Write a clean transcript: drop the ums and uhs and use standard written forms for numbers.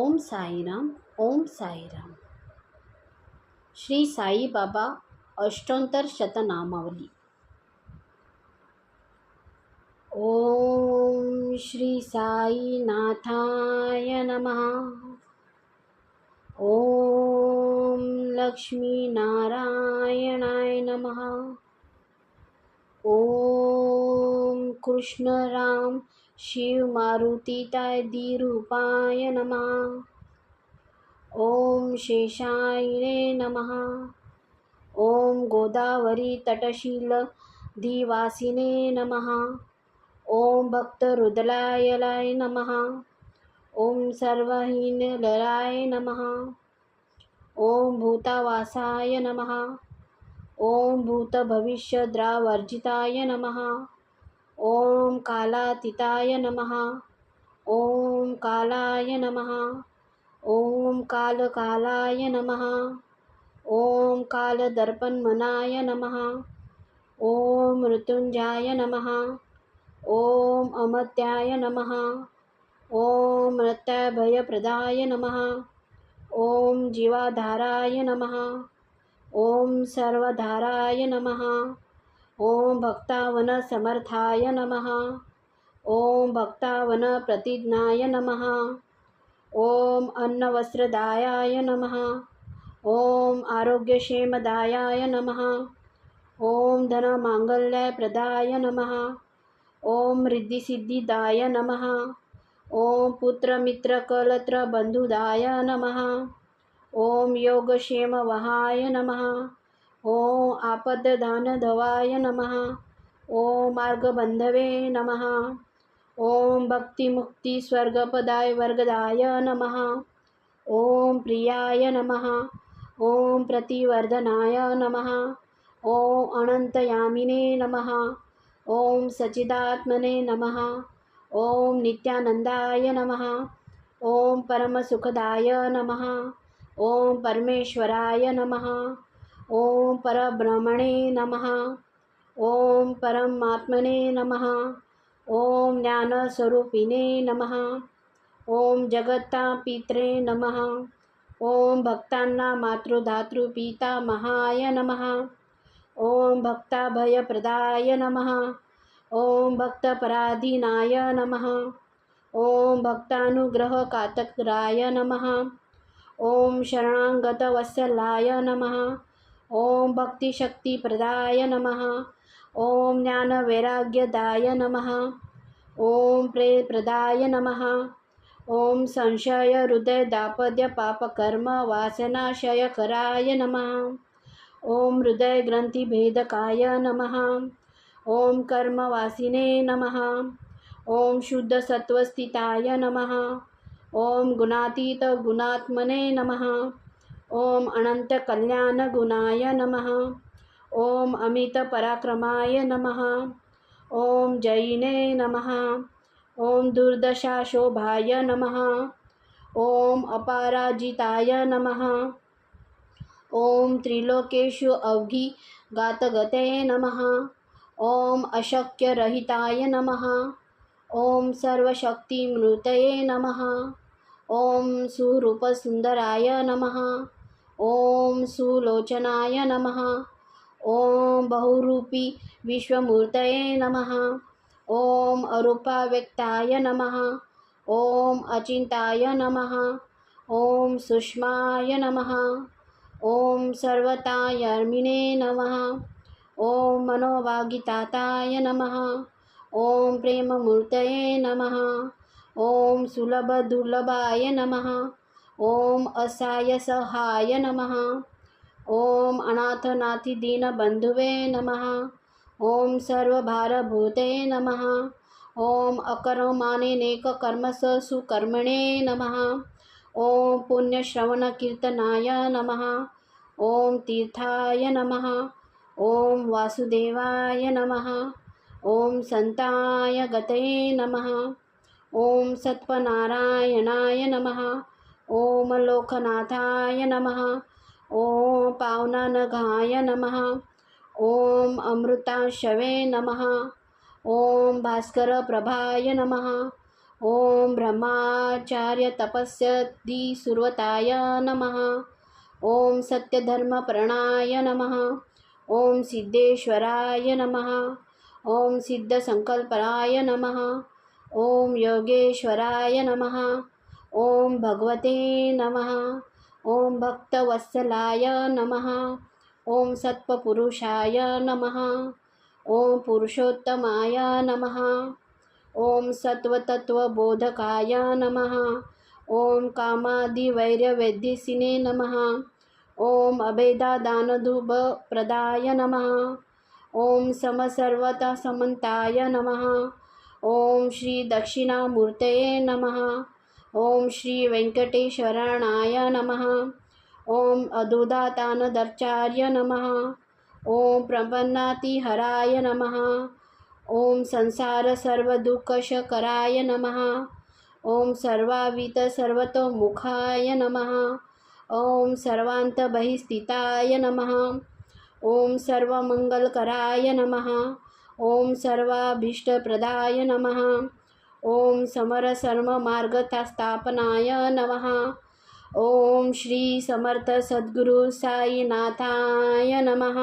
ओम साईराम. ओम साईराम. श्री साई बाबा अष्टोत्तर शतनामावली. ओम श्री साई नाथाय नमः. ओम लक्ष्मी नारायणाय नमः. ओम कृष्ण राम शिव मारुती ताय रूपाय नमः. ओम शेषायने नमः. ओम गोदावरी तटशील धीवासिने नमः. ओम भक्त हृदयाय नमः. ओम सर्वहीन लराय नमः. ओम भूतावासाय नमः. ओम भूत भविष्य द्रावर्जिताय नमः. ओम कालातीताय नमः. ओम कालाय नमः. ओम कालकालाय नमः. ओम कालदर्पणमनाय नमः. ओम मृत्युंजयाय नमः. ओम अमर्त्याय नमः. ओम मृत्युभयप्रदाय नमः. ओम जीवाधाराय नमः. ओम सर्वधाराय नमः. ओम भक्तावन समर्थाय नमः. ओम भक्तावन प्रतिज्ञाय नमः. ओम अन्नवस्त्रदायाय नमः. ओम आरोग्यक्षेमदायाय नमः. ओम धनमांगल्यप्रदाय नमः. ओम रिद्धिसिद्धिदाय नमः. ओम पुत्रमित्रकलत्रबन्धुदाय नमः. ओम योगक्षेमवहाय नमः. ओम आपददानधवाय नमः. ओम मार्गबन्धवे नमः. ओम भक्तिमुक्ति स्वर्गपदाय वर्गदाय नमः. ओम प्रियाय नमः. ओम प्रतिवर्धनाय नमः. ओम अनंतयामिने नमः. ओम सच्चिदात्मने नमः. ओम नित्यानंदाय नमः. ओम परमसुखदाय नमः. ओम परमेश्वराय नमः. ओम परब्रह्मणे नमः. ओम परमात्मने नमः. ओम ज्ञानस्वरूपिणे नमः. ओम जगत्पित्रे नमः. ओम भक्तांना मातृधातृपितामहाय नमः. ओम भक्ताभयप्रदाय नमः. ओम भक्तपराधीनाय नमः. ओम भक्तानुग्रहकातराय नमः. ओम शरणागतवत्सलाय नमः. ओम भक्तिशक्तिप्रदाय नमः. ओम ज्ञानवैराग्यदाय नमः. ओम प्रेमप्रदाय नमः. ओम संशय हृदय दापद्य पापकर्म वासनाशयकराय नमः. ओम हृदय ग्रंथिभेदकाय नमः. ओम कर्मवासिने नमः. ओम शुद्ध सत्वस्थिताय नमः. ओम गुणातीत गुणात्मने नमः. ओम अनंत कल्याण गुणाय नमः. ओम अमित पराक्रमाय नमः. ओम जयिने नमः. ओम दुर्दशा शोभाय नमः. ओम अपराजिताय नमः. ओम त्रिलोकेषु अवघिघातगते नमः. ओम अशक्यरहिताय नमः. ओम सर्वशक्तिमूर्तये नमः. ओम सुरूपसुंदराय नमः. ओम सुलोचनाय नमः. ओम बहुरूपी विश्वमूर्तये नमः. ओम अरूपाव्यक्ताय नमः. ओम अचिंताय नमः. ओम सूक्ष्माय नमः. ओम सर्वतायार्मिणे नमः. ओम मनोवागीताताय नमः. ओम प्रेममूर्तये नमः. ओम सुलभदुर्लभाय नमः. ओम असायसहाय नमः. ओम अनाथनाथदीनबन्धुवे नमः. ओम सर्वभारभूते नमः. ओम अकर्मानेककर्मसु सुकर्मणे नमः. ओम पुण्यश्रवणकीर्तनाय नमः. ओम तीर्थाय नमः. ओम वासुदेवाय नमः. ओम संताय गतये नमः. ओम सत्पनारायणाय नमः. ओम लोकनाथाय नमः. ओम पावनानघाय नमः. ओम अमृताशवे नमः. ओम भास्कर प्रभाय नमः. ॐ ब्रह्माचार्यतपस्यदिसुर्वताय नमः। ॐ सत्यधर्मप्रणाय नमः। ॐ सिद्धेश्वराय नमः। ॐ सिद्धसंकल्पराय नमः। ॐ योगेश्वराय नमः। ॐ भगवते नमः। ॐ भक्तवत्सलाय नमः। ॐ सत्त्वपुरुषाय नमः। ॐ पुरुषोत्तमाय नमः। ॐ सत्त्वतत्त्वबोधकाय नमः। ॐ कामादिवैर्यवैद्यसिने नमः। ॐ अभेदादानधुभप्रदाय नमः। ॐ समसर्वतासमन्ताय नमः। ॐ श्रीदक्षिणामूर्तये नमः। ॐ श्रीवेङ्कटेश्वराणाय नमः। ॐ अधुदातानदर्चार्य नमः। ॐ प्रपन्नातिहराय नमः। ॐ संसारसर्वदुःखशकराय नमः। ॐ सर्वावितसर्वतोमुखाय नमः। ॐ सर्वान्तबहिस्थिताय नमः। ॐ सर्वमङ्गलकराय नमः। ॐ सर्वाभीष्टप्रदाय नमः। ॐ समरसर्वमार्गस्थापनाय नमः। ॐ श्री समर्थ सद्गुरु साईनाथाय नमः।